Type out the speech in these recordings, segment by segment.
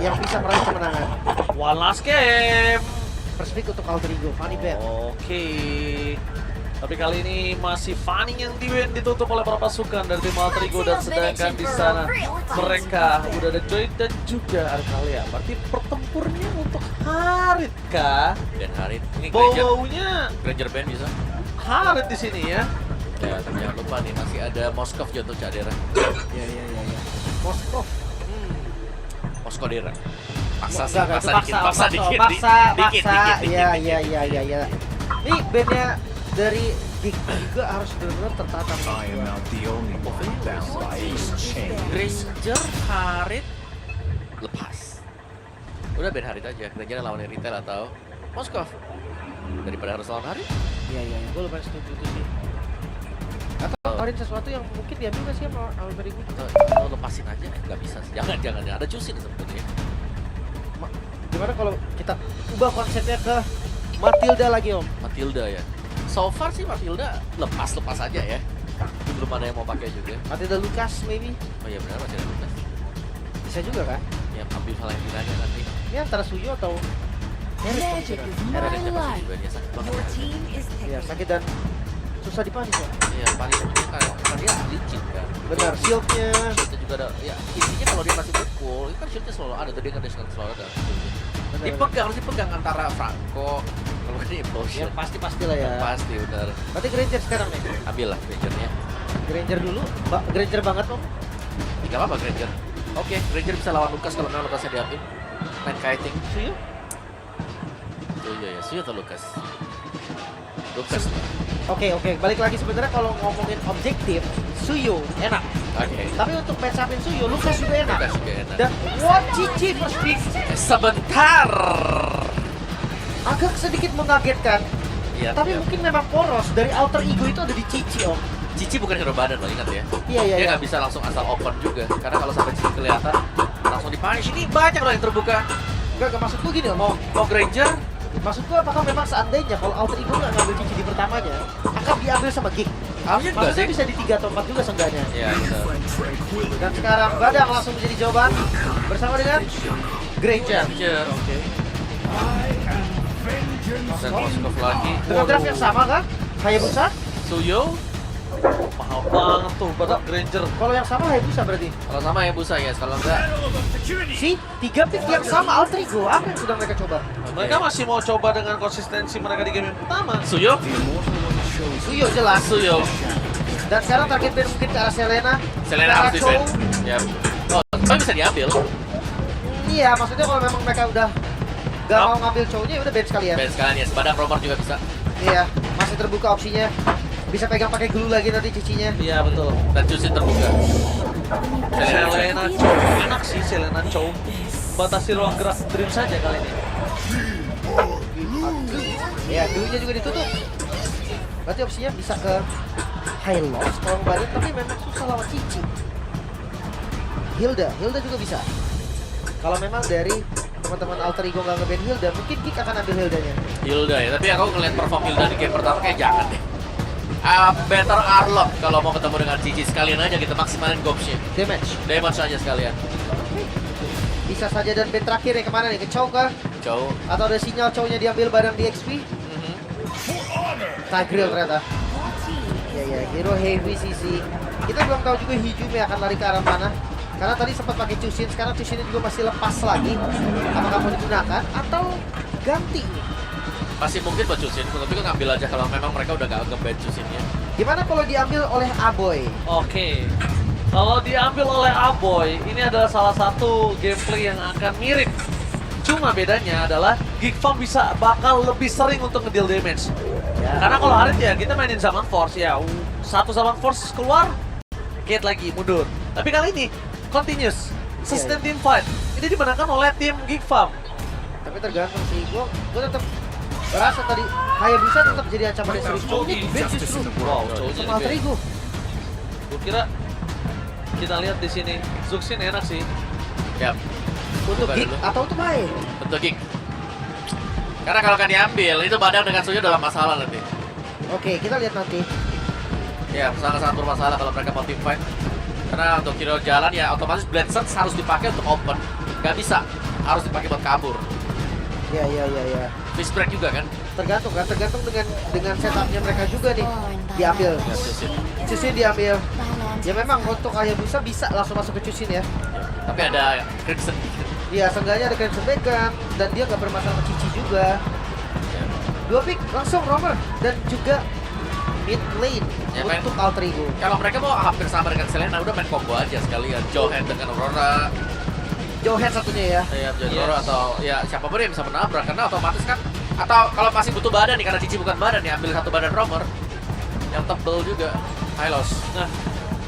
yang bisa meraih kemenangan. One last game. First pick untuk Alter Ego, Fanny Bet. Oke. Tapi kali ini masih Fanny yang ditutup oleh para pasukan dari tim Alter Ego, dan sedangkan di sana mereka udah ada Joy dan juga Arcalia. Berarti pertempurnya untuk Harit kah? Dan Harit ini Bau-baunya Granger Band bisa. Harit di sini ya. Ya, tapi jangan lupa nih masih ada Moskov jatuh Cadera. Iya. Moskov. Moskodera. Paksa sih, Enggak, itu paksa dikit. Paksa. Iya. Ini bandnya dari Geek juga harus benar-benar tertata. I am not the only one bound by exchange. Granger, Harit, lepas. Udah band Harit aja, Granger lawan Retail atau Moskov. Daripada harus lawan Harit. Iya. Gue lumayan setuju itu sih. Atau tawarin sesuatu yang mungkin diambil nggak sih sama Alter Ego? Atau lepasin aja, nggak bisa sih. Jangan. Ada Jusin sebetulnya. Gimana kalau kita ubah konsepnya ke Matilda lagi, Om? Matilda ya. So far sih Matilda lepas aja ya. Belum ada yang mau pakai juga. Matilda Lucas maybe? Oh iya benar masih ada Lucas. Bisa juga kan? Yang ambil Valentinanya nanti. Ini antara Suyo atau Magic is Era my dan siapa sih life. juga dia sakit banget. Your team is ya sakit dan susah dipanis ya? Iya paling karena dia licin kan. Benar, shieldnya. Shieldnya juga ada. Ya intinya kalau dia masih pukul, itu kan shieldnya selalu ada. Tadi kan dia selalu ada. Benar. Harus dipegang antara Franco. Kalau ini Ya implosion. pasti lah ya. Pasti benar. Berarti Granger sekarang nih. Ambil lah Grangernya. Granger dulu, Granger banget, Om. Tidak apa Granger. Oke, Granger bisa lawan Lucas kalau memang Lucasnya diambil. Main kiting. Suyo? Oh iya ya, Suyo atau Lucas? Lucas. Oke, balik lagi sebenarnya kalau ngomongin objektif, Suyo enak. Oke. Tapi untuk match upin Suyo, Lucas juga enak. Lucas juga enak. Dan what Cici first pick Sebentar. agak sedikit mengagetkan. Iya. Tapi iya. mungkin memang poros dari Alter Ego itu ada di Cici, Om. Cici bukan hero badan loh, ingat ya. Iya. Dia nggak bisa langsung asal open juga. Karena kalau sampai Cici kelihatan, langsung dipunish. Ini banyak loh yang terbuka. Enggak maksud gue gini, Om. Mau Granger, Maksud gue apakah memang seandainya kalau Alter Ego nggak ngambil Cici di pertamanya, akan diambil sama Geek? harusnya enggak Maksudnya sih? bisa di 3 atau 4 juga seenggaknya. Iya, benar. Dan sekarang Badang langsung menjadi jawaban bersama dengan Granger. Granger, oke. Dan Moskov lagi. Dengan draft yang sama kah? Hayabusa? Suyo, Mahal banget tuh Badang Granger. Kalau yang sama Hayabusa berarti? kalau sama ya Busa ya, kalau enggak Si 3 pick yang sama Alter Ego, apa yang sudah mereka coba? Mereka masih mau coba dengan konsistensi mereka di game yang pertama. Suyo, Suyo jelas. Suyo. Dan sekarang target band mungkin ke arah Selena. Selena ke arah harus Chou. defend. Ya. Oh, tapi bisa diambil. Iya, maksudnya kalau memang mereka udah gak mau ngambil Chou-nya, udah band sekalian. Ben sekalian ya, Badang Romer juga bisa. Iya, masih terbuka opsinya. Bisa pegang pakai glue lagi nanti cicinya. Iya betul. Dan Jusin terbuka. Selena Chow, enak sih Selena Chow. Batasi ruang gerak Dream saja kali ini. Ya, glue-nya juga ditutup. Berarti opsinya bisa ke High Loss kalau ngebarin, tapi memang susah lawan Cici. Hilda juga bisa. Kalau memang dari teman-teman Alter Ego nggak nge-ban Hilda, mungkin Geek akan ambil Hildanya. Hilda ya, tapi aku ngeliat perform Hilda di game pertama kayak jangan deh. Better Arlok kalau mau ketemu dengan Cici, sekalian aja kita maksimalin gobsnya. Damage aja sekalian. Bisa saja, dan band terakhir yang kemana nih? Ke Chou kah? Chow. Atau ada sinyal Chou-nya diambil bareng di XP? Tigreal ternyata. Ya, hero heavy CC. Kita belum tahu juga Hijume akan lari ke arah mana. Karena tadi sempat pakai Chusin, sekarang Chusinnya juga masih lepas lagi. Apakah mau digunakan atau ganti? Masih mungkin buat Jusin, tapi kan ngambil aja kalau memang mereka udah gak nge-ban Jusinnya. Gimana kalau diambil oleh Aboy? Oke. Kalau diambil oleh Aboy, ini adalah salah satu gameplay yang akan mirip. Cuma bedanya adalah Geek Farm bakal lebih sering untuk ngedeal damage. Ya. Karena kalau Harit ya kita mainin Zaman Force ya. Satu Zaman Force keluar, gate lagi mundur. Tapi kali ini continuous, sustain team fight. Ini dimenangkan oleh tim Geek Farm. Tapi tergantung sih, gue tetap berasa tadi Hayabusa tetap jadi ancaman yang serius. Chou-nya di bench justru. Wow, Chou-nya Sama Alter Ego. Gue kira kita lihat di sini Zuxin enak sih. Ya, Untuk buka Geek dulu. atau untuk Mae? Untuk Geek. Karena kalau kan diambil, itu Badang dengan Suyo dalam masalah nanti. Oke, kita lihat nanti. Ya, sangat-sangat bermasalah kalau mereka mau team fight. Karena untuk hero jalan ya otomatis Blade Sense harus dipakai untuk open. Gak bisa. harus dipakai buat kabur. Iya. Fist break juga kan? Tergantung dengan setupnya mereka juga nih. Diambil. Ya, Cusin diambil. Ya memang untuk Hayabusa bisa langsung masuk ke Cusin ya. Tapi ada Crimson. Iya, seenggaknya ada Crimson Bacon dan dia nggak bermasalah sama Cici juga. Dua pick langsung Romer dan juga mid lane Ya, untuk Alter Ego. Kalau mereka mau hampir sama dengan Selena, udah main combo aja sekalian. Johan dengan Aurora, Johan satunya ya. ya Aurora atau ya siapapun yang bisa menabrak karena otomatis kan. Atau kalau masih butuh badan nih karena Cici bukan badan ya, ambil satu badan Romer yang tebel juga. Hylos. Nah,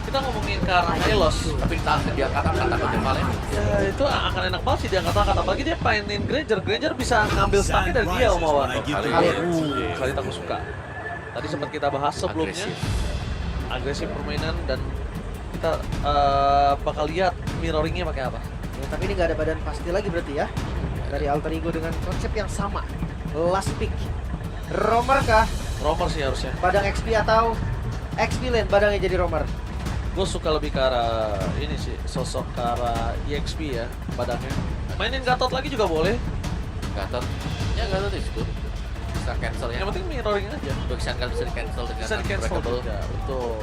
kita ngomongin ke arah Hylos. Tapi diangkat takutnya Valen. Ya, itu akan enak banget sih diangkat-angkat. Apalagi dia mainin Granger bisa ngambil stacknya dari dia Omawan. Kali aku suka. Tadi sempat kita bahas sebelumnya. Agresif permainan dan kita bakal lihat mirroringnya pakai apa. Ya, tapi ini nggak ada badan pasti lagi berarti ya. Dari Alter Ego dengan konsep yang sama. Last pick. Romer kah? Romer sih harusnya. Badang XP atau XP lane badangnya jadi Romer? Gue suka lebih ke arah ini sih, sosok ke arah EXP ya, badangnya. Mainin Gatot lagi juga boleh. Gatot. Ya Gatot is good. Bisa cancel ya. Yang penting mirroring aja. Backshot kan bisa di cancel dengan Bisa di cancel Unbreakable. juga, betul.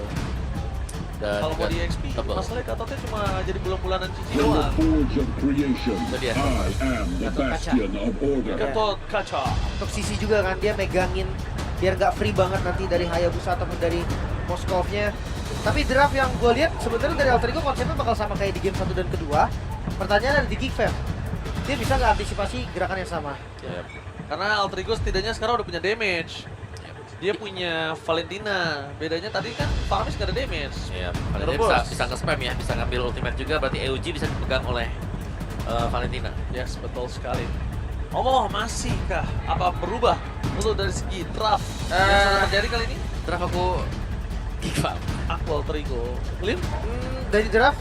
Dan Kalau mau juga di EXP, tebel. masalahnya Gatotnya cuma jadi bulan-bulanan cici From the doang. forge of creation, Jadi ya. I am the Gatot kaca. bastion of order. Gatot kaca. Untuk sisi juga kan dia megangin biar nggak free banget nanti dari Hayabusa ataupun dari Moskovnya. Tapi draft yang gue lihat sebenarnya dari Alter Ego konsepnya bakal sama kayak di game 1 dan kedua. Pertanyaannya ada di Geek Fam. Dia bisa nggak antisipasi gerakan yang sama? Ya. Karena Alter Ego setidaknya sekarang udah punya damage. Dia punya Valentina. Bedanya tadi kan Farmis gak ada damage. Iya, Valentina Terus. bisa nge-spam ya, bisa ngambil ultimate juga, berarti EUG bisa dipegang oleh Valentina. Yes, betul sekali. Oh, masihkah? Apa berubah untuk dari segi draft yang sudah terjadi kali ini? Draft aku Giva. Aku Alter Ego. Lim? Dari draft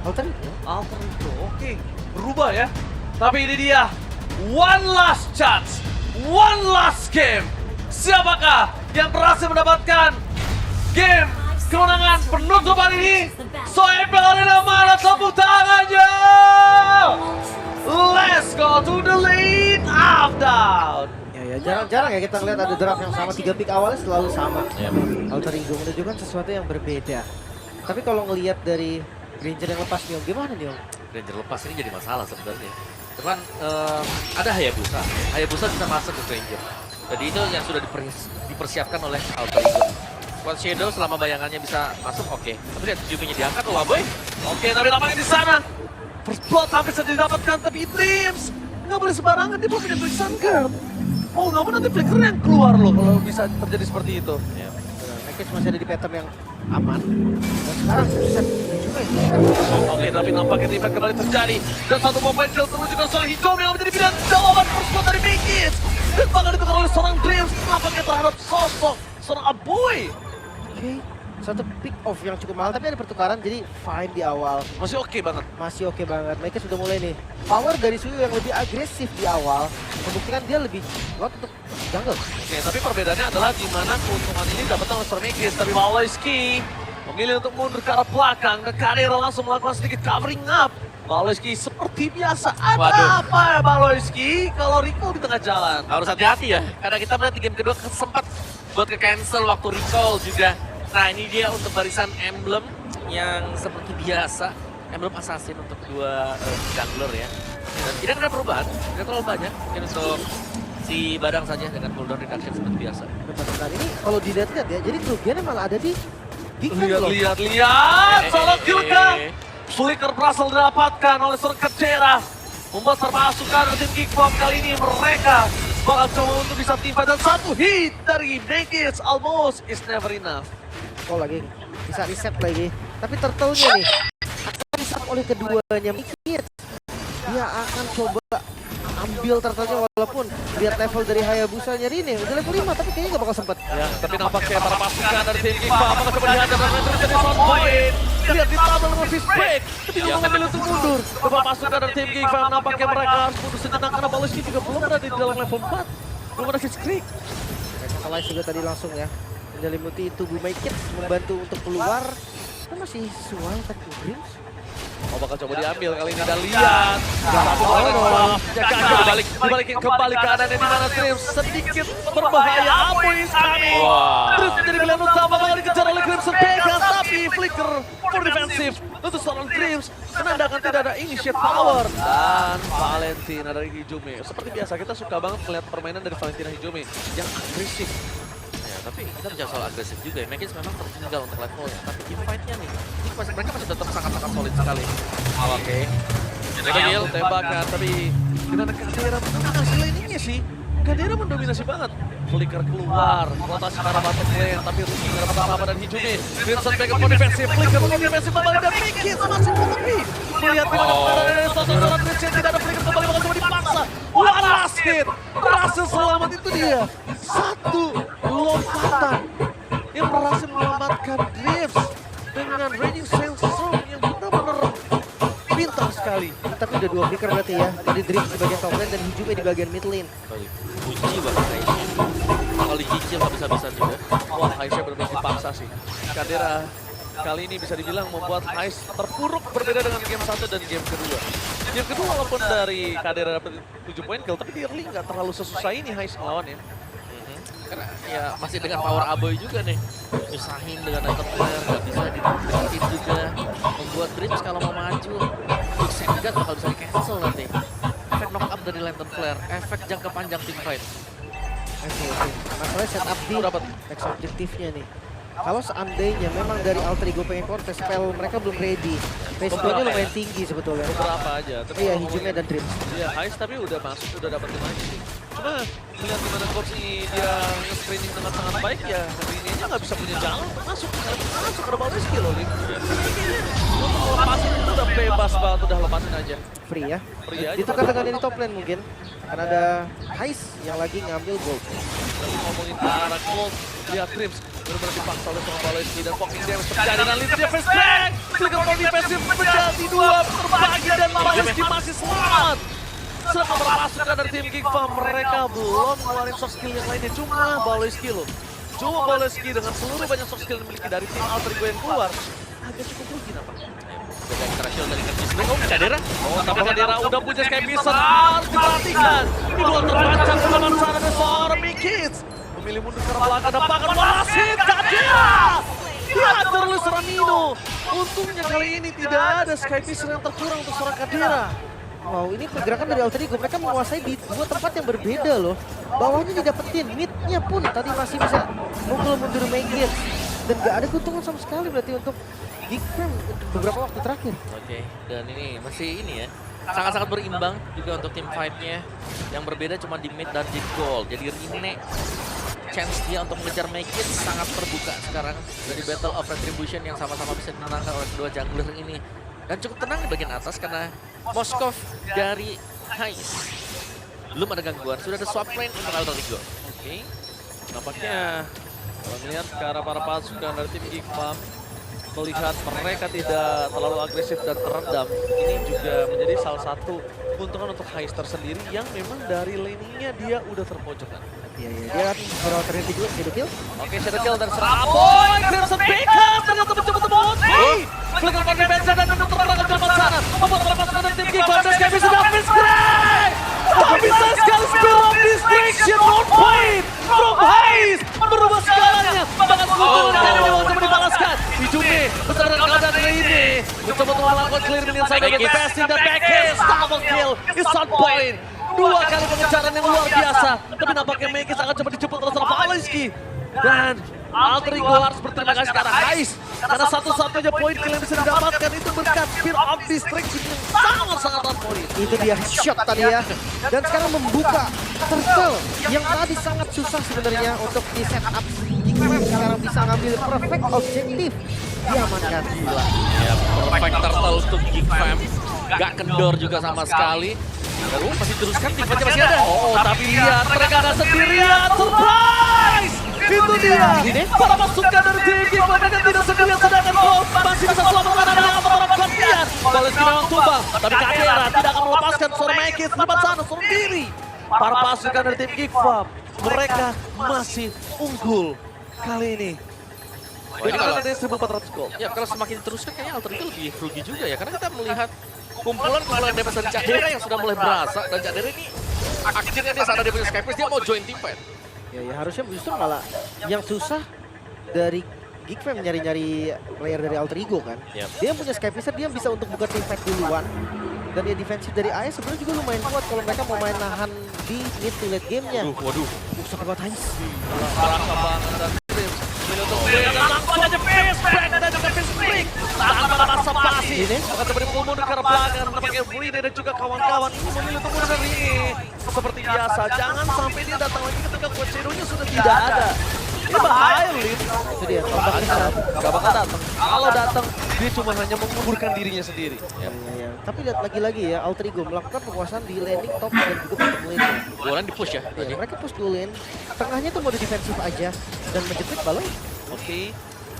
Alter Ego? Alter Ego, oke. Berubah ya. Tapi ini dia. One last chance. One last game. Siapakah yang berhasil mendapatkan game kemenangan penutupan ini? Soeb Arena mana tepuk tangannya? Let's go to the lead up down. Ya jarang-jarang ya kita ngeliat ada draft yang sama 3 pick awalnya selalu sama. Iya. Alter Ego menunjukkan sesuatu yang berbeda. Tapi kalau ngelihat dari Granger yang lepas nih Om, gimana nih Om? Ranger lepas ini jadi masalah sebenarnya. Cuman ada Hayabusa. Hayabusa bisa masuk ke Ranger. Jadi itu yang sudah dipersiapkan oleh Alter Ego. One Shadow selama bayangannya bisa masuk oke. Tapi lihat Juminya diangkat, wah boy. Oke, tapi nampaknya di sana. First blood hampir saja didapatkan, tapi Dreams nggak boleh sembarangan, dia belum punya tulisan guard. Oh, nggak mau nanti flicker yang keluar loh kalau bisa terjadi seperti itu. Ya. Package masih ada di pattern yang aman. Dan sekarang susah juga ini. Oke, tapi nampaknya impact kembali terjadi. Dan satu momen kill terwujudkan oleh Hijau yang menjadi pilihan jawaban first blood dari Megis. Dan bakal ditukar oleh seorang Dreams. Nampaknya terhadap sosok seorang Aboy. Oke, satu pick off yang cukup mahal, tapi ada pertukaran jadi fine di awal. Masih oke banget. Masih oke banget. Mereka sudah mulai nih. Power dari Suyu yang lebih agresif di awal membuktikan dia lebih kuat untuk jungle. Oke, tapi perbedaannya adalah di mana keuntungan ini dapat oleh seorang Megis. Tapi Maloyski memilih untuk mundur ke arah belakang. Ke karir langsung melakukan sedikit covering up. Maloyski seperti biasa. Ada Waduh. apa ya Maloyski kalau Rico di tengah jalan? Harus hati-hati ya, karena kita melihat di game kedua sempat buat ke-cancel waktu recall juga. Nah ini dia untuk barisan emblem yang seperti biasa, emblem assassin untuk dua jungler ya. Dan tidak ada perubahan, tidak terlalu banyak. Mungkin untuk si Badang saja dengan cooldown reduction seperti biasa. Nah ini kalau dilihat-lihat ya, jadi kerugiannya malah ada di loh. Lihat. Salah Gilka. Flicker berhasil didapatkan oleh seorang Kecera. Membuat terpasukan tim Geekbomb kali ini mereka bakal coba untuk bisa tiba dan satu hit dari Megis almost is never enough. Oh lagi bisa reset lagi. Tapi turtle-nya nih akan diserap oleh keduanya Mikit. Dia akan coba ambil turtle-nya walaupun lihat level dari Hayabusa nyari ini udah level 5 tapi kayaknya gak bakal sempet. Ya, tapi nampaknya para pasukan dari tim Geekbomb akan coba dihadapkan dengan terjadi sound point. Lihat ditambah dengan fist break. Tapi juga memilih untuk mundur. Beberapa pasukan dari tim Geekbomb nampaknya mereka harus mundur sejenak karena Baloski juga belum berada di dalam level 4. Belum ada fist creek. Mereka juga tadi langsung ya menyelimuti tubuh Mikit membantu untuk keluar. Kan masih sesuai tapi Dreams Oh, bakal coba diambil kali ini dan lihat. Dibalikin kembali keadaannya di mana Dreams sedikit berbahaya. Abu is coming. Dreams menjadi pilihan utama bakal dikejar oleh Crimson Pegasus, tapi Flicker for defensif untuk seorang Dreams menandakan tidak ada initiate power. Dan Valentina dari Hijume. Seperti biasa kita suka banget melihat permainan dari Valentina Hijume yang agresif. Ya, tapi kita bicara soal agresif juga ya. Magis memang tertinggal untuk levelnya, tapi team fight-nya nih, ini mereka masih tetap sangat-sangat solid sekali. Oke. Kill tembakan, tapi gimana Kadera hasil ininya sih? Kadera mendominasi banget. Flicker keluar, rotasi ke arah bottom lane, tapi Ruki nggak dapat apa-apa dan Hijume. Crimson backup for defensif, Flicker for defensif kembali dan Mikis masih menepi. Melihat gimana keadaan dari sosok-sosok Dreams yang tidak ada Flicker kembali bakal coba dipaksa. One last hit, berhasil selamat itu dia. Satu lompatan yang berhasil menyelamatkan Dreams dengan Raging Sandstorm yang benar-benar pintar sekali. Tapi udah 2 flicker berarti ya. Jadi Dreams di bagian top lane dan Hijume di bagian mid lane. Kunci banget kayaknya. Kalau dicicil habis-habisan juga. Wah, Haisnya benar-benar dipaksa sih. Kadera kali ini bisa dibilang membuat Hais terpuruk berbeda dengan game 1 dan game kedua. Game kedua walaupun dari Kadera dapat 7 poin kill, tapi di early nggak terlalu sesusah ini Hais melawannya. Karena ya masih dengan power Aboy juga nih. Nyusahin dengan Lantern Flare, nggak bisa dideketin juga. Membuat Dreams kalau mau maju, Big Sengat bakal bisa di-cancel nanti. Efek knock up dari Lantern Flare, efek jangka panjang team fight. Oke. Masalahnya setup di next objektifnya nih. Kalau seandainya memang dari Alter Ego pengen counter, spell mereka belum ready. Resikonya lumayan tinggi sebetulnya. Beberapa aja. Tapi Iya, kalau Hijume ngomongin- dan Dreams. Iya, Hais tapi udah masuk, udah dapetin lagi sih. Cuma melihat gimana coach ini dia nge-screening dengan sangat baik ya, ini aja nggak bisa punya jalan untuk masuk. Masuk ke bawah skill loh, Lim. Untuk lepasin itu udah bebas banget, udah lepasin aja. Free ya. Free aja. Ditukar dengan yang di top lane mungkin. Karena ada Hais yang lagi ngambil gold. Tapi ngomongin ke arah Cold, lihat Dreams benar-benar dipaksa oleh seorang Baloyski dan Foxing Damage terjadi dan Linda dia face back. Flicker for defensif menjadi 2 terbagi dan Baloyski masih selamat. Selama berpasukan dari tim Geek Farm, mereka belum ngeluarin soft skill yang lainnya, cuma Baloyski loh. Cuma Baloyski dengan seluruh banyak soft skill yang dimiliki dari tim Alter Ego yang keluar, agak cukup rugi nampaknya. Udah extra shield dari Kerjis Black. Oh, Kadera. Oh, tapi Kadera udah punya Sky Piercer, harus diperhatikan. Ini luar terpanjang ke dalam sana ada seorang Mikis. Memilih mundur ke arah belakang dan bahkan wasit Kadera. Diatur oleh Seramino. Untungnya kali ini tidak ada Sky Piercer yang terkurang untuk seorang Kadera. Wow, ini pergerakan dari Alter Ego. Mereka menguasai di 2 tempat yang berbeda loh. Bawahnya didapetin, midnya pun tadi masih bisa mukul mundur Magis. Dan gak ada keuntungan sama sekali berarti untuk Geek Farm beberapa waktu terakhir. Oke, dan ini masih ini ya. Sangat-sangat berimbang juga untuk tim fight-nya. Yang berbeda cuma di mid dan di gold. Jadi Rine chance dia untuk mengejar Magis sangat terbuka sekarang dari Battle of Retribution yang sama-sama bisa dimenangkan oleh kedua jungler ini. Dan cukup tenang di bagian atas karena Moskov dari Hais belum ada gangguan, sudah ada swap lane untuk Alter Ego. Oke, nampaknya kalau melihat ke arah para pasukan dari tim Geek Farm, melihat mereka tidak terlalu agresif dan teredam, ini juga menjadi salah satu keuntungan untuk Hais tersendiri yang memang dari laningnya dia udah terpojokkan. Iya, dia kan beralternatif juga, shadow kill. Oke, shadow kill dan serang Aboy, Crimson Backup ternyata mencoba tembus. Flicker for defense dan menutup perangkat ke depan sana. Membuat perpasukan dari tim Geek Farm dan Sky bisa dapat spray. Oh, bisa sekali spill of distraction, on point from Hais. Berubah segalanya, bahkan keuntungan kali ini coba dibalaskan. Hijume bersama dengan keadaan ini mencoba untuk melakukan clear minion side dengan passing dan backhand. Double kill, is on point. 2 kali pengejaran yang luar biasa, tapi nampaknya Magis akan coba dijemput oleh seorang Baloyski. Dan Alter Ego harus berterima kasih kepada Hais, karena satu-satunya poin kill yang bisa didapatkan itu berkat Spear of Distraction yang sangat-sangat on point. Itu dia shot tadi ya. Dan sekarang membuka turtle yang tadi sangat susah sebenarnya untuk di setup. Sekarang bisa ngambil perfect objektif. Diamankan. Gila. Ya, perfect turtle untuk Geek Fam. Gak kendor juga sama sekali. Lalu masih teruskan, timnya masih ada. Oh, tapi lihat mereka ada sendirian. Surprise! Itu dia. Para pasukan dari tim Geek Farm mereka tidak sendirian, sedangkan Gold masih bisa selamatkan dengan orang gantian. Baloyski memang tumbang, tapi Kadera tidak akan melepaskan seorang Magis di depan sana, seorang diri. Para pasukan dari tim Geek Farm, mereka masih unggul kali ini. ini Dengan kalau ada 1.400 gold. ya kalau semakin diteruskan kayaknya Alter Ego lebih rugi juga ya, karena kita melihat kumpulan damage dari Cadera yang sudah mulai berasa, dan Cadera ini akhirnya dia sadar dia punya Skyface, dia mau join team fight. Ya harusnya justru malah yang susah dari Geekfam nyari-nyari player dari Alter Ego kan. Yep. Dia punya Skyfisher, dia bisa untuk buka team fight duluan. Dan dia defensif dari AS sebenarnya juga lumayan kuat kalau mereka mau main nahan di mid to late game-nya. Waduh. Sakit banget Heinz. Merasa banget dan Dream. Menutup Dan langsung aja face break dan juga face break tanpa rasa basi. Ini akan terberi mundur ke arah belakang, nampaknya Bride dan juga kawan-kawan ini memilih untuk mundur dari ini. Seperti biasa, jangan sampai dia datang lagi ketika Coach Shadow-nya sudah tidak ada. Ini bahaya, Lin. itu dia tombaknya. Gak bakal datang. Kalau datang, dia cuma hanya menguburkan dirinya sendiri. Ya. Tapi lihat lagi-lagi ya, Alter Ego melakukan penguasaan di landing top dan juga bottom lane. Bola di push ya Ya, tadi. mereka push dulu lane, tengahnya tuh mode defensif aja dan menjepit balon. Oke.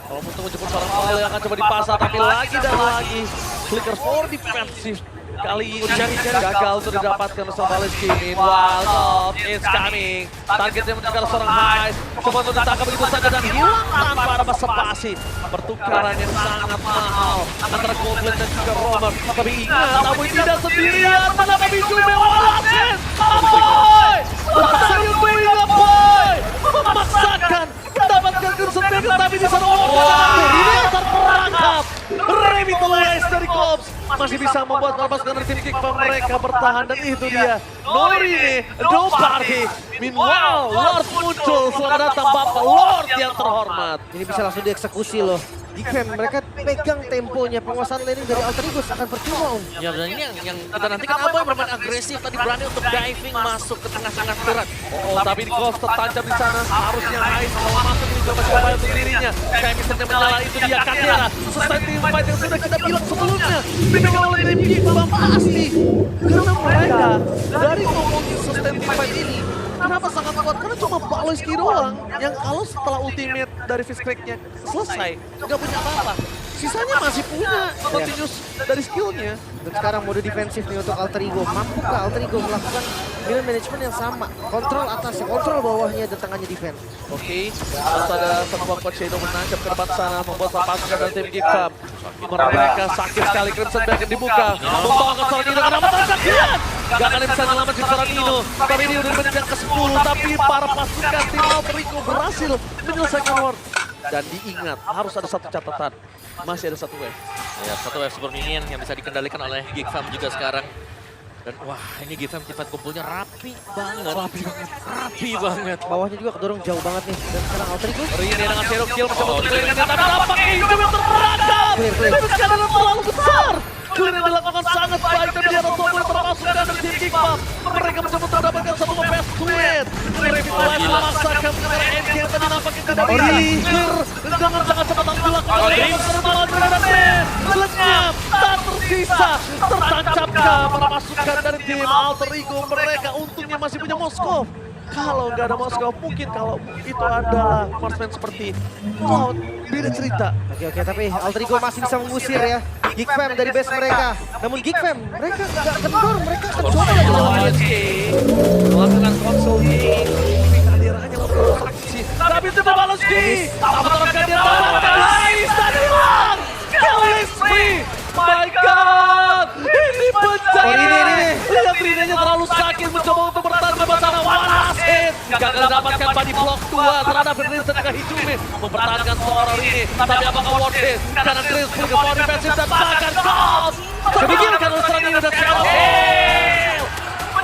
Kalau untuk menjemput seorang Paul yang akan coba dipasang, tapi lagi dan lagi. Flicker for defensif. Kali ini gagal untuk didapatkan sama Valeski. Meanwhile, it's coming. Targetnya meninggal seorang High. Coba untuk ditangkap begitu saja dan hilang tanpa ada basa-basi. Pertukaran yang sangat mahal antara Goblin dan juga Robert. Tapi ingat, Abu tidak sendirian. Mana Babi Jume Walasin? Aboy! Memaksakan Yutuinga, boy! Memaksakan mendapatkan Crimson Dagger, tapi di sana ini terperangkap. Revitalize dari Cops masih bisa membuat melepaskan dari tim Geekfam mereka bertahan, dan itu dia Nori No Party. Meanwhile, Lord muncul. Selamat datang Bapak Lord yang terhormat. Ini bisa langsung dieksekusi loh. Geekfam mereka pegang temponya, penguasaan laning dari Alter Ego akan percuma om. Ya dan ini yang kita nantikan Aboy bermain agresif tadi, berani untuk diving masuk ke tengah-tengah berat. Oh, tapi di Ghost tertancap di sana. Harusnya Hais kalau masuk ini juga masih berbahaya untuk dirinya. Kayak misalnya menyala itu dia Katera. Selesai team fight yang sudah kita bilang sebelumnya. Dipegang oleh tim Geekfam pasti. Karena mereka dari ngomongin sustain team fight ini, kenapa sangat kuat? Karena cuma Baloiski doang yang kalau setelah ultimate dari Fiskreknya selesai, nggak punya apa-apa. Sisanya masih punya continuous dari skillnya. Dan sekarang mode defensif nih untuk Alter Ego. Mampukah Alter Ego melakukan minion management yang sama? Kontrol atasnya, kontrol bawahnya, dan tengahnya defense. Oke, terus ada sebuah Coach Shadow menancap ke depan sana, membuat pasukan dari tim Geekfam. Mereka sakit sekali, Crimson Dagger dibuka. Membawa ke seorang Nino, kenapa tancap dia? Gak akan bisa menyelamatkan seorang Nino. Tapi ini udah menit yang ke-10, tapi para pasukan tim Alter Ego berhasil menyelesaikan war. Dan diingat, harus ada satu catatan. Masih ada satu wave. Ya, satu wave super minion yang bisa dikendalikan oleh Geekfam juga sekarang. Dan wah, ini Geekfam tifat kumpulnya rapi banget. Rapi banget. Bawahnya juga kedorong jauh banget nih. Dan sekarang Alter Ego Rine dengan Zero Kill mencoba untuk clear, tapi nampaknya hidup yang terperangkap. Clear. Tapi sekarang terlalu besar. Clear yang dilakukan sangat baik, tapi dia langsung mulai termasukkan dari tim Geekfam. Mereka mencoba untuk mendapatkan sebuah best win. Revitalize memaksakan mengenai NK yang tadi nampaknya tidak bisa. Clear dengan sangat cepat dilakukan oleh lenyap, tak tersisa. Tertancapkah para pasukan dari tim Alter Ego. Mereka untungnya masih punya Moskov. Kalau nggak ada Moskov, mungkin kalau itu adalah marksman seperti Cloud, beda cerita. Oke, tapi Alter Ego masih bisa mengusir ya Geekfam dari base mereka. Namun Geekfam, mereka nggak kendor, mereka akan coba lagi lawan Baloiski melakukan consulting. Kadira hanya memproduksi. Tapi itu Baloiski. Apakah Kadira Hais tadi hilang? Gillespie. My God, ini pecah. Lihat Rine-nya terlalu sakit mencoba untuk bertahan ke sana. Walasin gagal mendapatkan body block 2 terhadap Rine dan juga Hijume. Mempertahankan seorang Rine, tapi apakah worth it? Karena Chris ke power defensive dan bahkan Ghost dipikirkan oleh seorang Nino dan Shadow Kill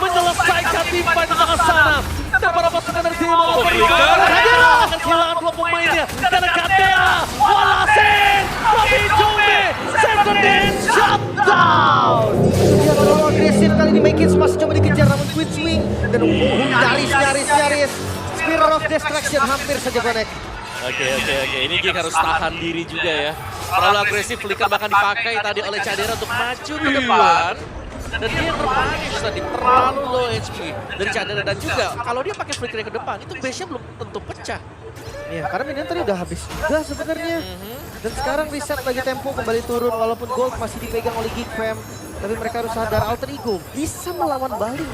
menyelesaikan tim fight di tengah sana. Dan para pasukan dari tim Alter Ego akan kehilangan 2 pemainnya karena Katera, Walasin, Robi Jume, Seven shutdown. Dia terlalu agresif kali ini. Makins masih coba dikejar namun Queen Swing dan nyaris. Spirit of Destruction hampir saja connect. Oke. Ini Geek harus tahan diri juga ya. Terlalu agresif, flicker bahkan dipakai tadi oleh Cadera untuk maju ke depan. Dan dia yang terpunish tadi, terlalu low HP dari Cadera. Dan juga kalau dia pakai flickernya ke depan, itu base-nya belum tentu pecah. Ya, karena minion tadi udah habis juga sebenarnya. Dan sekarang reset lagi tempo kembali turun walaupun gold masih dipegang oleh Geekfam. Tapi mereka harus sadar Alter Ego bisa melawan balik.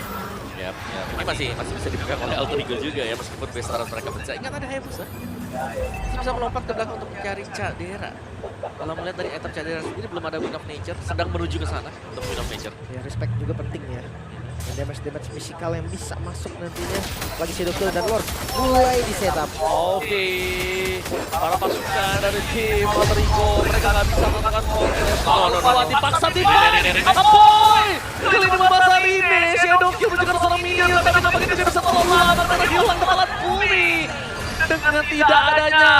Ini masih bisa dipegang oleh Alter Ego juga ya, meskipun base mereka pecah. Ingat ada Hayabusa. Masih bisa melompat ke belakang untuk mencari Cadera. Kalau melihat dari item Cadera sendiri belum ada Wind of Nature, sedang menuju ke sana untuk Wind of Nature. Ya, respect juga penting ya. Dan damage physical yang bisa masuk nantinya. Lagi si Dokter dan Lord mulai di setup. Oke, para pasukan dari tim Malterigo, mereka nggak bisa melakukan progres. Malah dipaksa Apoy! Kali ini membasah Rine, Shadow Q menunjukkan seorang minion, tapi nampaknya tidak bisa terlalu lama karena hilang kepalan bumi. Dengan tidak adanya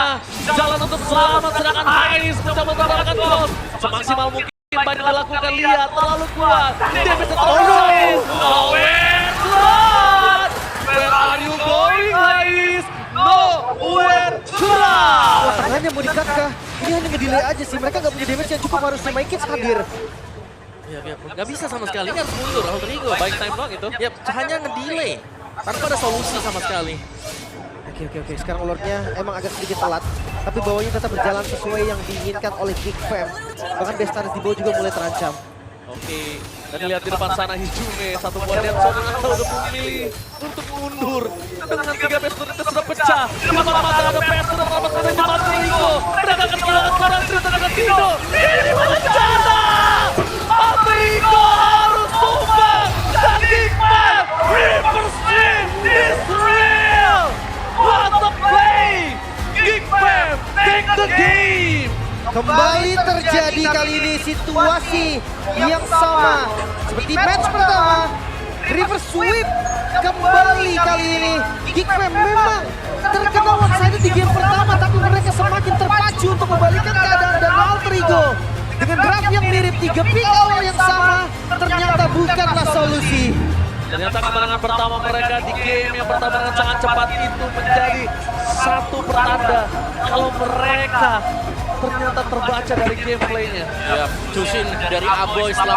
jalan untuk selamat, sedangkan Hais mencoba mendapatkan cross semaksimal mungkin. Banyak dilakukan, lihat terlalu kuat. Dia bisa terlalu nowhere run. Where are you going, Hais? Nowhere run. Tangannya mau dikakah. Ini hanya ngedelay aja sih. Mereka nggak punya damage yang cukup, harusnya My Kids hadir. Ya, nggak bisa sama sekali, ini harus mundur Rodrigo. Baik time doang itu. Ya, hanya ngedelay tanpa ada solusi sama sekali. Oke. Sekarang Lordnya emang agak sedikit telat. Tapi bawahnya tetap berjalan sesuai yang diinginkan oleh Geek Fam. Bahkan Bestaris di bawah juga mulai terancam. Oke, dan lihat di depan sana Hijume, satu buah Denso dengan udah memilih untuk mundur. Dengan 3 Pestur itu sudah pecah. Di mata-mata ada Pestur dan Ramas ada di Malterigo. Mereka akan kehilangan seorang cerita dengan Tino. Ini bencana! Malterigo harus tumbang! Dan Geekman, River Street is real! What a play! Geekman, take the game! Kembali terjadi kali ini situasi yang sama seperti match pertama. River Sweep kembali kali ini. Geek Fam memang terkena one-sided di game pertama, tapi mereka semakin terpacu untuk membalikan keadaan, dan Malterigo dengan draft yang mirip 3 pick awal yang sama ternyata bukanlah solusi. Ternyata kemenangan pertama mereka di game yang pertama dengan sangat cepat itu menjadi satu pertanda kalau mereka ternyata terbaca dari gameplaynya. Ya, Jushin dari Aboy setelah